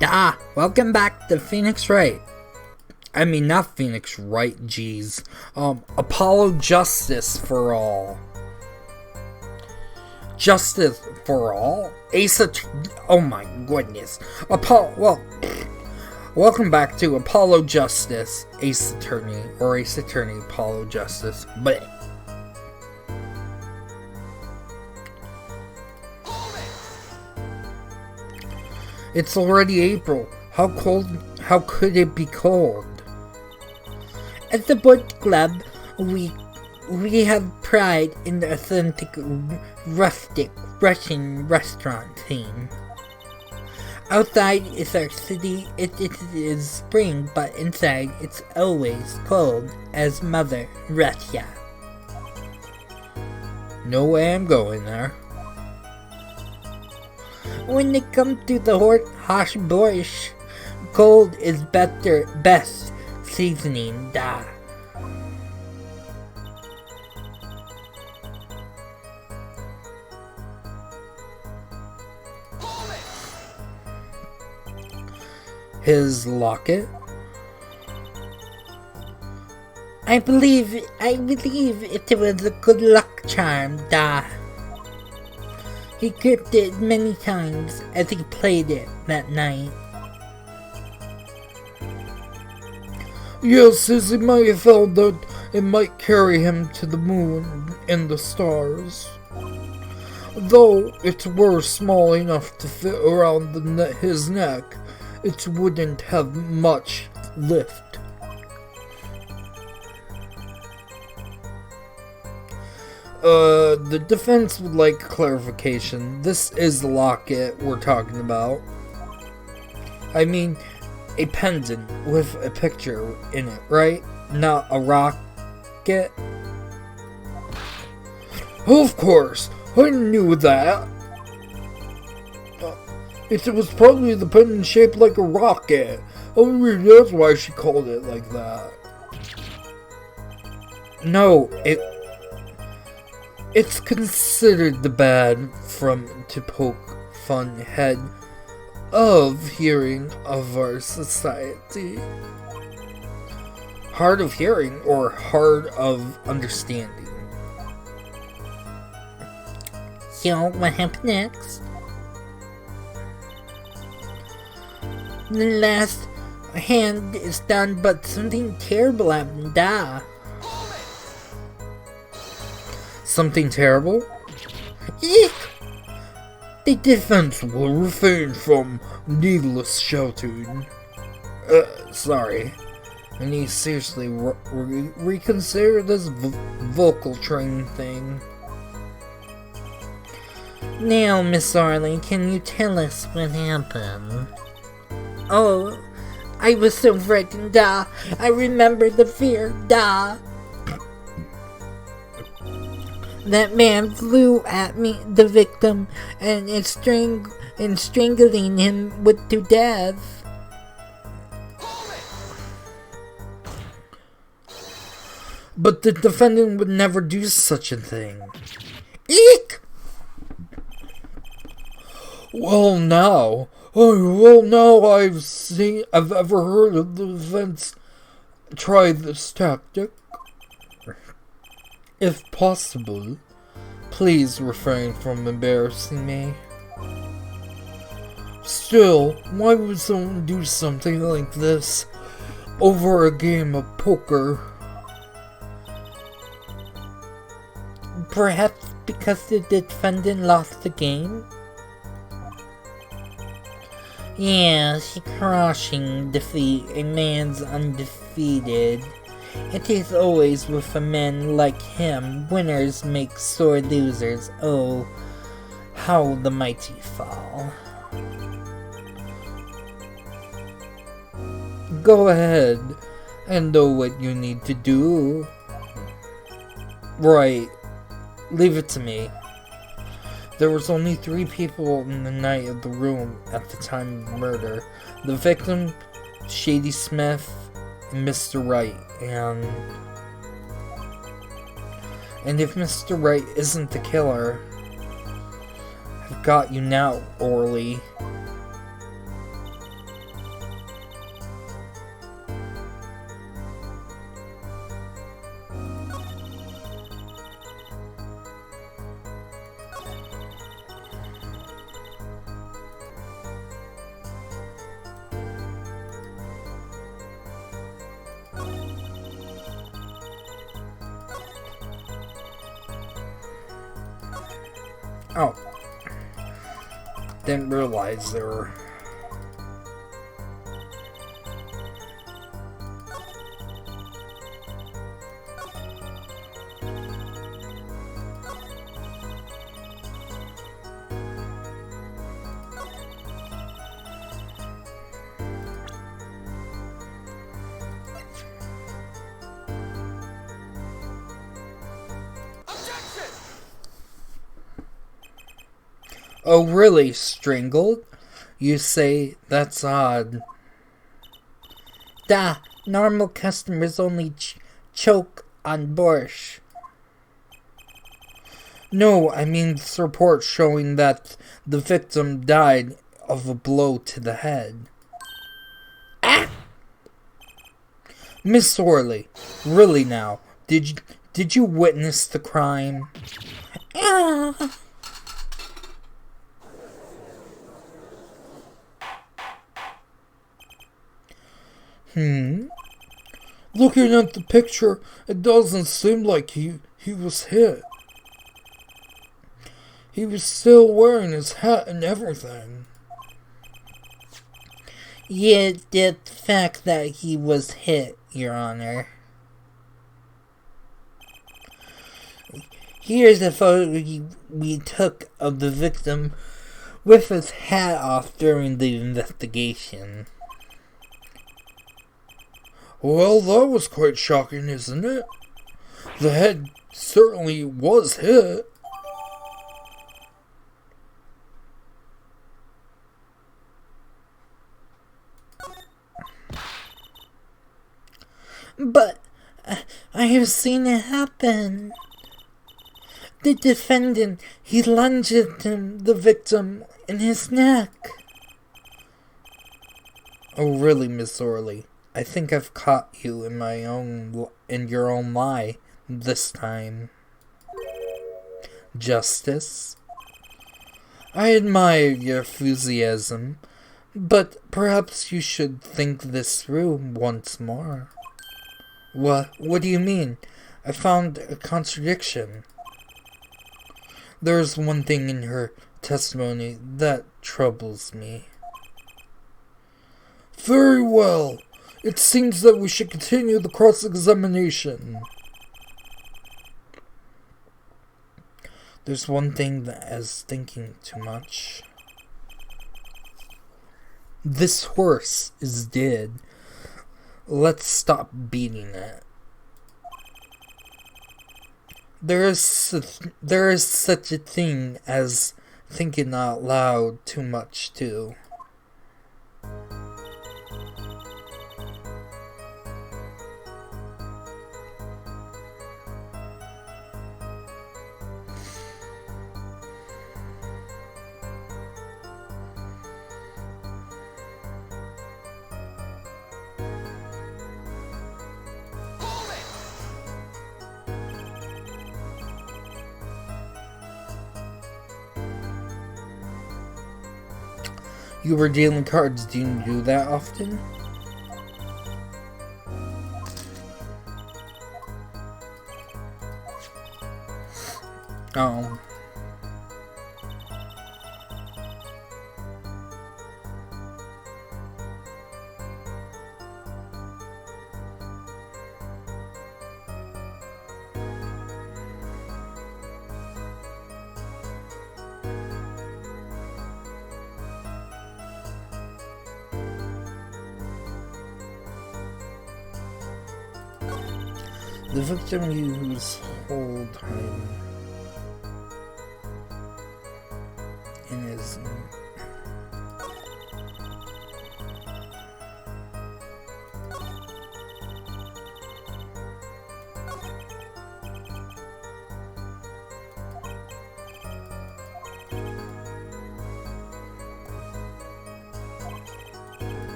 Welcome back to Phoenix Wright. I mean, not Phoenix Wright, jeez. Apollo Justice for All. Justice for All? Oh my goodness. Welcome back to Apollo Justice, Ace Attorney, or Ace Attorney Apollo Justice. But it's already April. How could it be cold? At the boat club, we have pride in the authentic, rustic Russian restaurant theme. Outside is our city, it is spring, but inside it's always cold as Mother Russia. No way I'm going there. When it comes to the Hosh Borscht, cold is best seasoning, His locket? I believe it was a good luck charm, He gripped it many times as he played it that night. Yes, as he might have felt that it might carry him to the moon and the stars. Though it were small enough to fit around his neck, it wouldn't have much lift. The defense would like clarification. This is the locket we're talking about. I mean, a pendant with a picture in it, right? Not a rocket? Of course, I knew that. It was probably the pendant shaped like a rocket. Oh, maybe that's why she called it like that. No, it's considered the bad to poke fun head of hearing of our society. Hard of hearing or hard of understanding? So, what happened next? The last hand is done, but something terrible happened, Something terrible? Eek! The defense will refrain from needless shouting. Sorry. I need to seriously reconsider this vocal train thing. Now, Miss Arlie, can you tell us what happened? Oh, I was so frightened, I remember the fear, That man flew at me, the victim, and strangling him to death. But the defendant would never do such a thing. Eek! Well now I've ever heard of the defense try this tactic. If possible, please refrain from embarrassing me. Still, why would someone do something like this over a game of poker? Perhaps because the defendant lost the game? Yes, crushing defeat. A man's undefeated. It is always with a man like him. Winners make sore losers. Oh, how the mighty fall. Go ahead. I know what you need to do. Right. Leave it to me. There was only 3 people in the night of the room at the time of the murder. The victim, Shady Smith, and Mr. Wright, and if Mr. Wright isn't the killer, I've got you now, Orly. Oh. Didn't realize there were... Oh, really? Strangled? You say that's odd. Da, normal customers only choke on borscht. No, I mean this report showing that the victim died of a blow to the head. Ah! Miss Orley, really now, did you witness the crime? Ah! Looking at the picture, it doesn't seem like he was hit. He was still wearing his hat and everything. Yeah, the fact that he was hit, Your Honor. Here's a photo we took of the victim with his hat off during the investigation. Well, that was quite shocking, isn't it? The head certainly was hit. But I have seen it happen. The defendant, he lunged the victim in his neck. Oh, really, Miss Orley? I think I've caught you in your own lie this time. Justice? I admire your enthusiasm, but perhaps you should think this through once more. What do you mean? I found a contradiction. There's one thing in her testimony that troubles me. Very well. It seems that we should continue the cross-examination. There's one thing that is thinking too much. This horse is dead. Let's stop beating it. There is such a thing as thinking out loud too much, too. You were dealing cards. Do you do that often? Oh. The victim used whole time in his...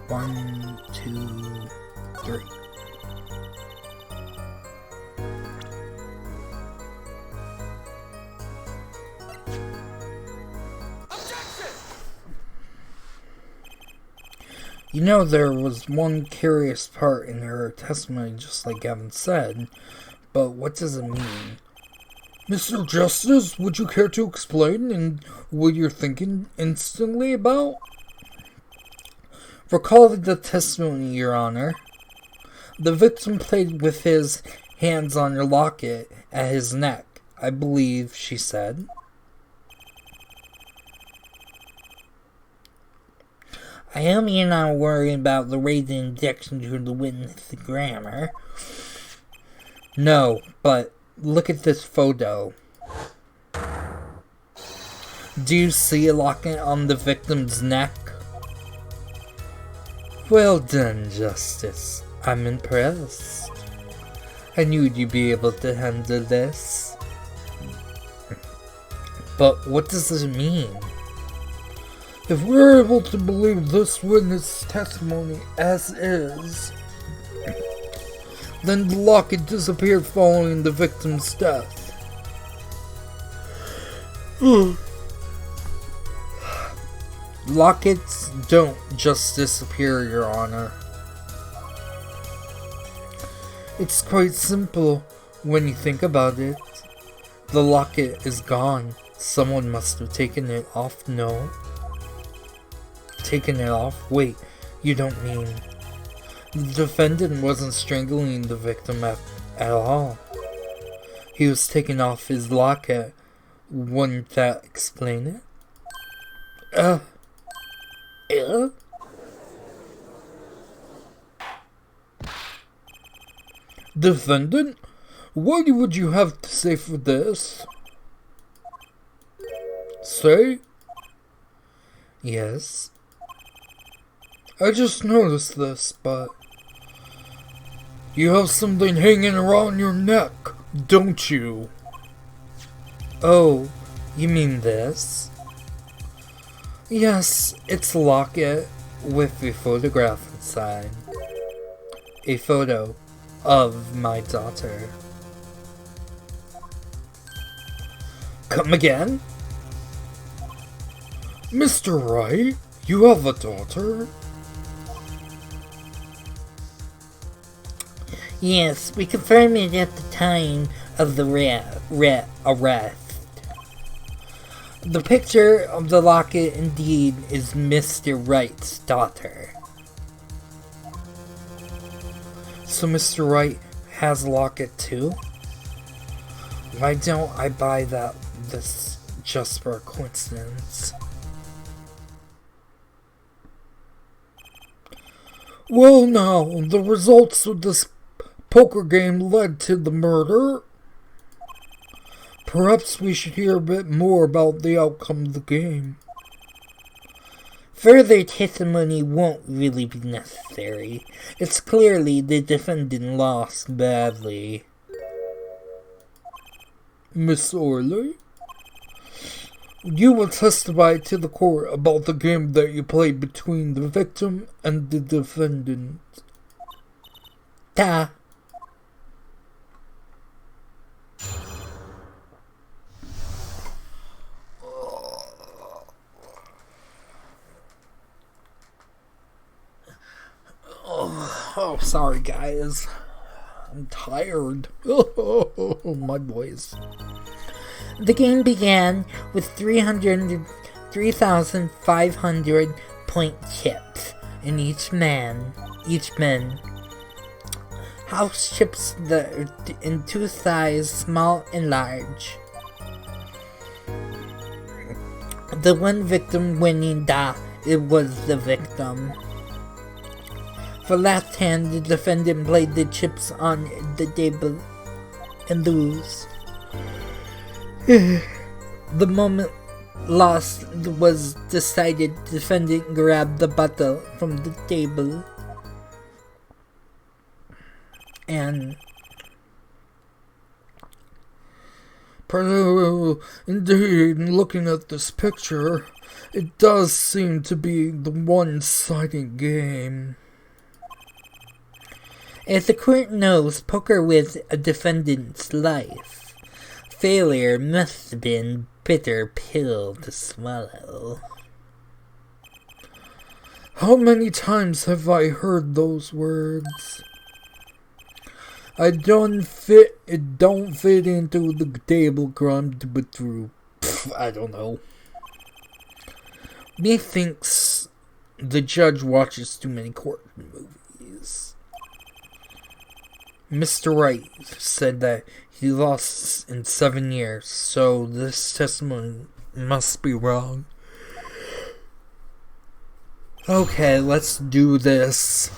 1, 2, 3. You know, there was one curious part in her testimony, just like Gavin said, but what does it mean? Mr. Justice, would you care to explain and what you're thinking instantly about? Recall the testimony, Your Honor. The victim played with his hands on your locket at his neck, I believe, she said. I hope you're not worried about the rate injection to the witness grammar. No, but look at this photo. Do you see a locket on the victim's neck? Well done, Justice. I'm impressed. I knew you'd be able to handle this. But what does this mean? If we're able to believe this witness' testimony as is, then the locket disappeared following the victim's death. Lockets don't just disappear, Your Honor. It's quite simple when you think about it. The locket is gone. Someone must have taken it off, no? Taken it off? Wait, you don't mean... The defendant wasn't strangling the victim at all. He was taking off his locket. Wouldn't that explain it? Defendant? What would you have to say for this? Say? Yes. I just noticed this, but... You have something hanging around your neck, don't you? Oh, you mean this? Yes, it's a locket with a photograph inside. A photo of my daughter. Come again? Mr. Wright, you have a daughter? Yes, we confirmed it at the time of the arrest. The picture of the locket indeed is Mr. Wright's daughter. So Mr. Wright has a locket too? Why don't I buy this just for a coincidence? Well now, the results of this poker game led to the murder. Perhaps we should hear a bit more about the outcome of the game. Further testimony won't really be necessary. It's clearly the defendant lost badly. Miss Orley? You will testify to the court about the game that you played between the victim and the defendant. Ta. Oh, sorry guys. I'm tired. Oh, my voice. The game began with 3,500 point chips in each man. House chips in two sizes, small and large. The one victim winning it was the victim. For last hand, the defendant played the chips on the table and lose. The moment lost was decided, the defendant grabbed the bottle from the table and indeed, looking at this picture, It does seem to be the one-sided game. As the court knows, poker was a defendant's life. Failure must have been a bitter pill to swallow. How many times have I heard those words? It don't fit into the table crumbed but through. I don't know. Methinks the judge watches too many court movies. Mr. Wright said that he lost in 7 years, so this testimony must be wrong. Okay, let's do this.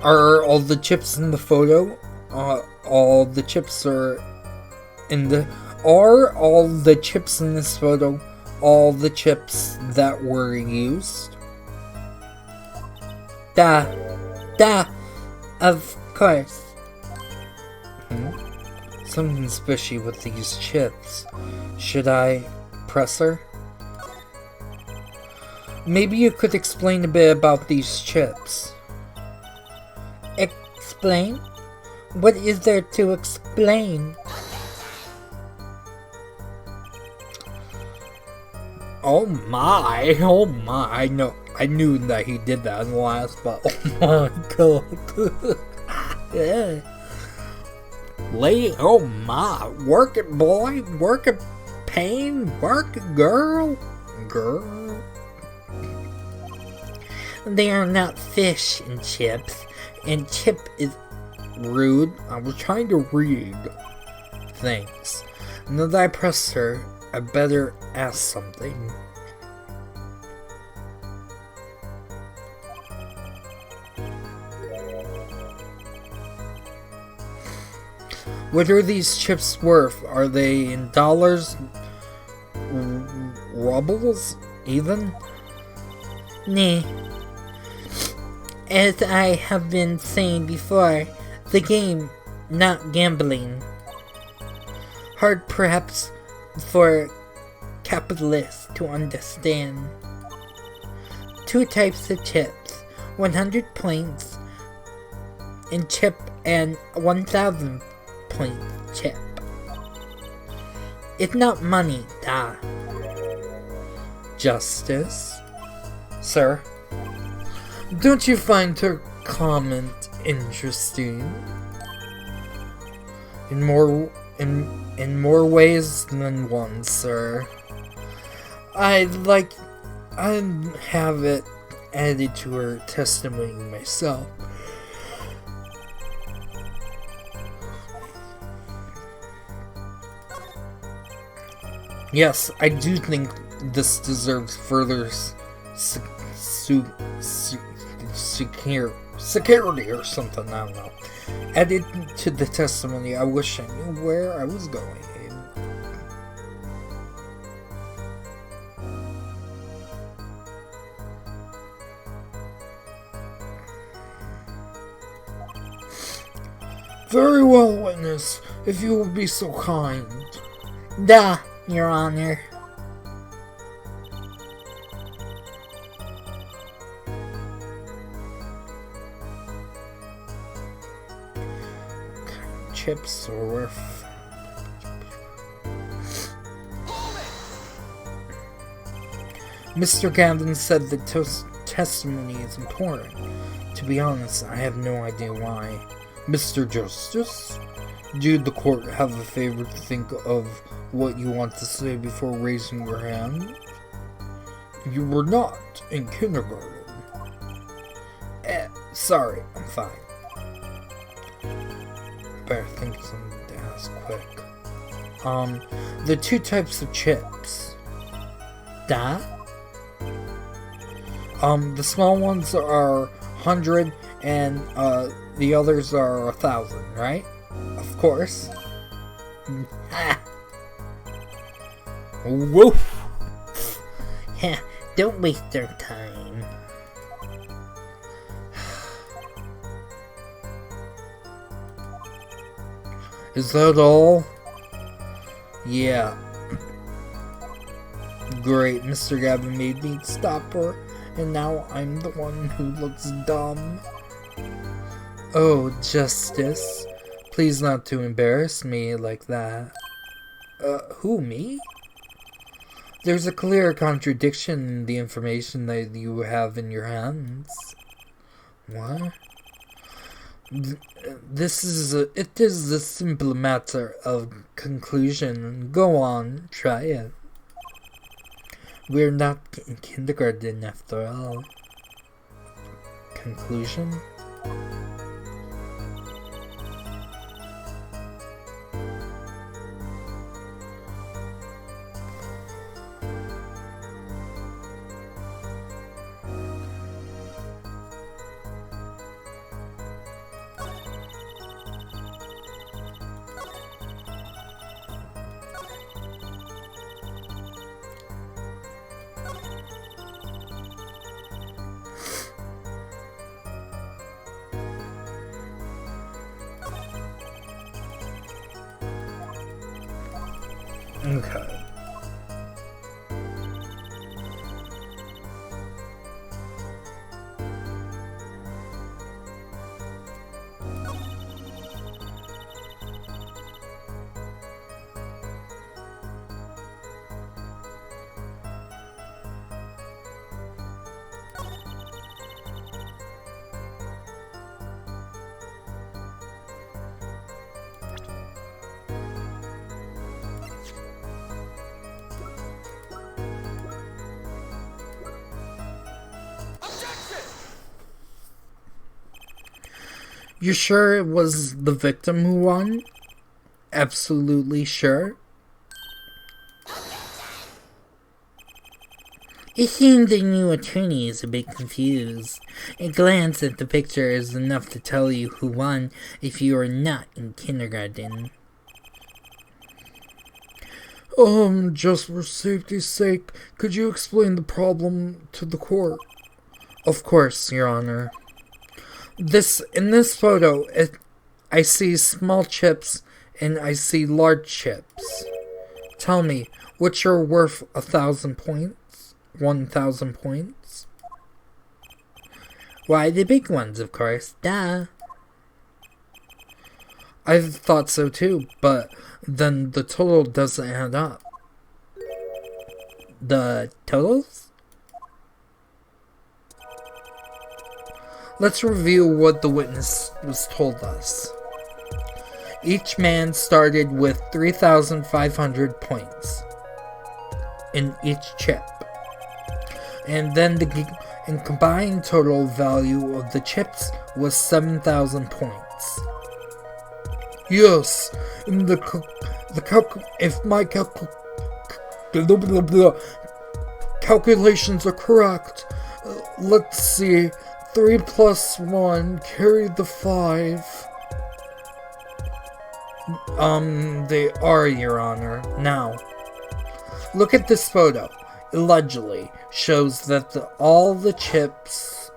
Are all the chips in the photo? All the chips are in the... Are all the chips in this photo all the chips that were used? Of course. Something's fishy with these chips. Should I press her? Maybe you could explain a bit about these chips. Explain? What is there to explain? Oh my, no, I knew that he did that in the last, but oh my god. Yeah. Lady, oh my, work it boy, work it pain, work it girl. They are not fish and chips. And chip is rude. I was trying to read. Thanks. Now that I pressed her, I better ask something. What are these chips worth? Are they in dollars? Rubles? Even? Nah. As I have been saying before, the game, not gambling. Hard perhaps for capitalists to understand. 2 types of chips, 100 points in chip and 1000 point chip. It's not money, Justice? Sir? Don't you find her comment interesting? In more ways than one, sir. I'd have it added to her testimony myself. Yes, I do think this deserves further security or something, I don't know. Added to the testimony, I wish I knew where I was going. Very well, witness, if you will be so kind. Your Honor. Chips are worth. Mr. Gavin said the testimony is important. To be honest, I have no idea why. Mr. Justice, did the court have a favor to think of what you want to say before raising your hand? You were not in kindergarten. Sorry, I'm fine. Better think of something to ask quick. The 2 types of chips. The small ones are 100 and the others are 1,000, right? Of course. Woof! Heh, don't waste our time. Is that all? Yeah. Great, Mr. Gavin made me stop her, and now I'm the one who looks dumb. Oh, Justice. Please not to embarrass me like that. Who, me? There's a clear contradiction in the information that you have in your hands. What? It is a simple matter of conclusion. Go on, try it. We're not in kindergarten after all. Conclusion? Okay. You sure it was the victim who won? Absolutely sure? It seems the new attorney is a bit confused. A glance at the picture is enough to tell you who won if you are not in kindergarten. Just for safety's sake, could you explain the problem to the court? Of course, Your Honor. In this photo, I see small chips and I see large chips. Tell me, which are worth 1,000 points? 1,000 points? Why, the big ones, of course. Duh. I thought so too, but then the total doesn't add up. The totals? Let's review what the witness was told us. Each man started with 3,500 points in each chip. And then the combined total value of the chips was 7,000 points. Yes, if my calculations are correct, let's see, 3 plus 1 carried the 5. They are, Your Honor. Now, look at this photo. Allegedly shows that all the chips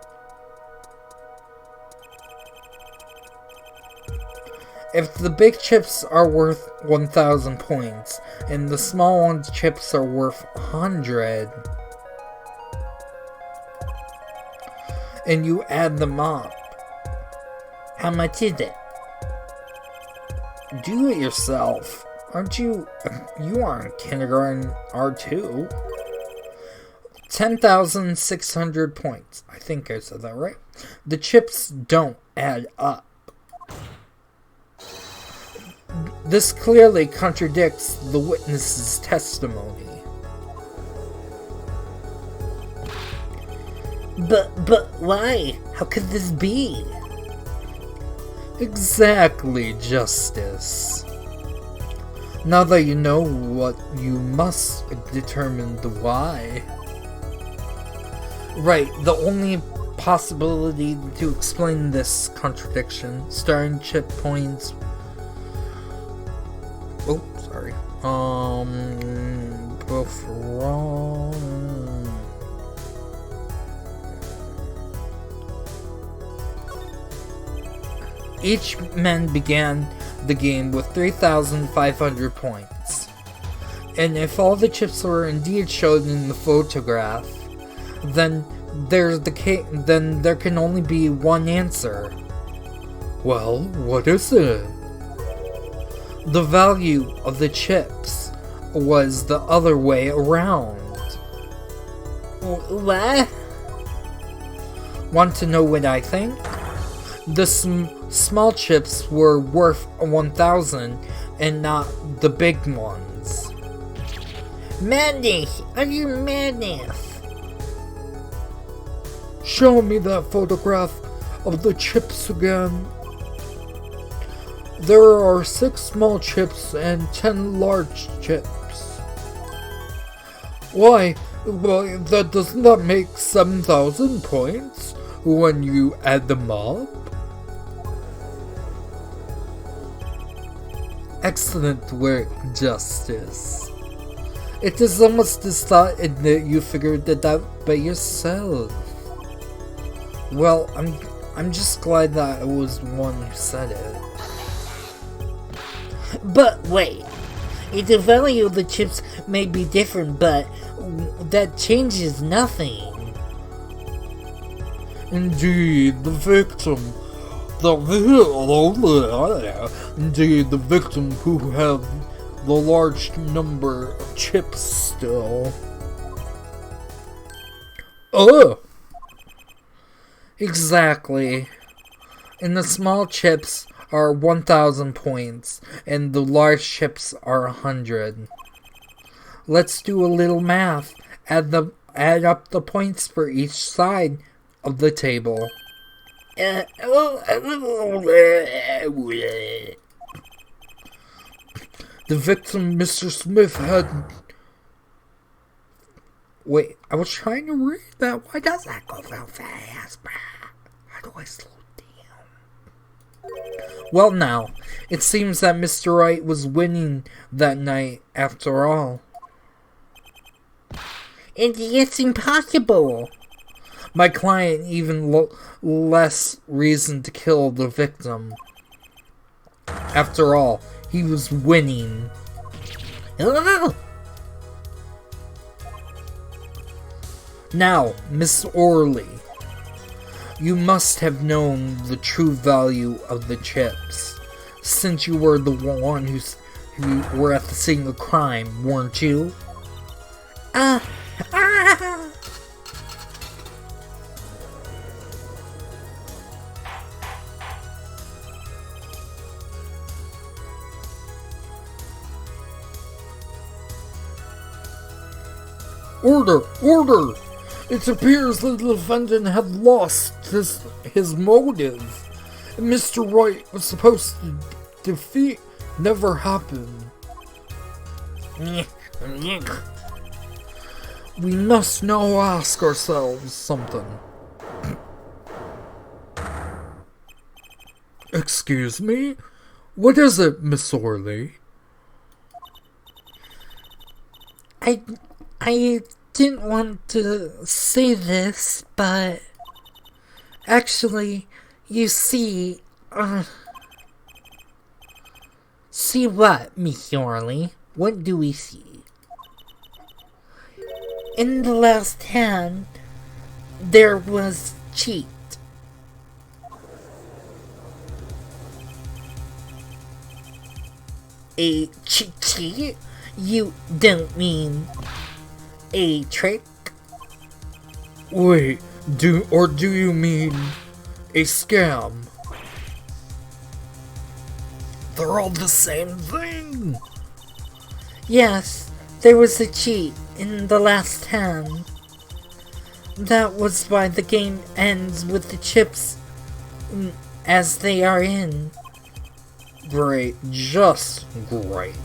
if the big chips are worth 1,000 points and the small ones chips are worth 100 and you add them up, how much is it? Do it yourself. Aren't you are in kindergarten R2. 10,600 points. I think I said that right. The chips don't add up. This clearly contradicts the witness's testimony. But why? How could this be? Exactly, Justice. Now that you know what, you must determine the why. Right, the only possibility to explain this contradiction, starting chip points. Oh, sorry. Both wrong. Each man began the game with 3,500 points. And if all the chips were indeed shown in the photograph, then there can only be one answer. Well, what is it? The value of the chips was the other way around. What? Want to know what I think? The small chips were worth 1,000 and not the big ones. Madness! Are you madness? Show me that photograph of the chips again. There are 6 small chips and 10 large chips. Why, well, doesn't that make 7,000 points when you add them up? Excellent work, Justice. It is almost as thought that you figured it out by yourself. Well, I'm just glad that I was the one who said it. But wait, the value of the chips may be different, but that changes nothing. Indeed, the victim who had the large number of chips still. Exactly. And the small chips are 1,000 points, and the large chips are 100. Let's do a little math. Add up the points for each side of the table. The victim, Mr. Smith, had... Wait, I was trying to read that. Why does that go so fast? How do I slow down? Well, now, it seems that Mr. Wright was winning that night after all. And it's impossible. My client even less reason to kill the victim. After all, he was winning. Now, Miss Orley, you must have known the true value of the chips, since you were the one who were at the scene of crime, weren't you? Order! Order! It appears that the defendant had lost his motive. Mr. Wright was supposed to defeat never happened. We must now ask ourselves something. Excuse me? What is it, Miss Orley? I didn't want to say this, but actually, you see, see what, Miss Orley? What do we see? In the last hand, there was cheat. A cheat? You don't mean a trick? Wait, do you mean a scam? They're all the same thing. Yes, there was a cheat in the last hand. That was why the game ends with the chips as they are in. Great, just great.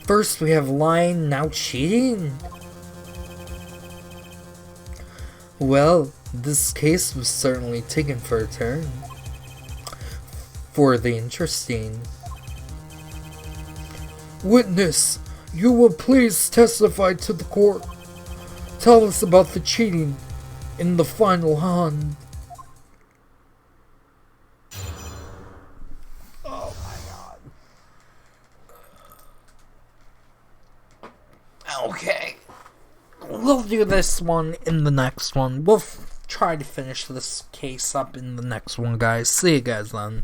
First we have lying, now cheating? Well, this case was certainly taken for a turn. For the interesting. Witness, you will please testify to the court. Tell us about the cheating in the final hand. Okay. We'll do this one in the next one. We'll try to finish this case up in the next one, guys. See you guys then.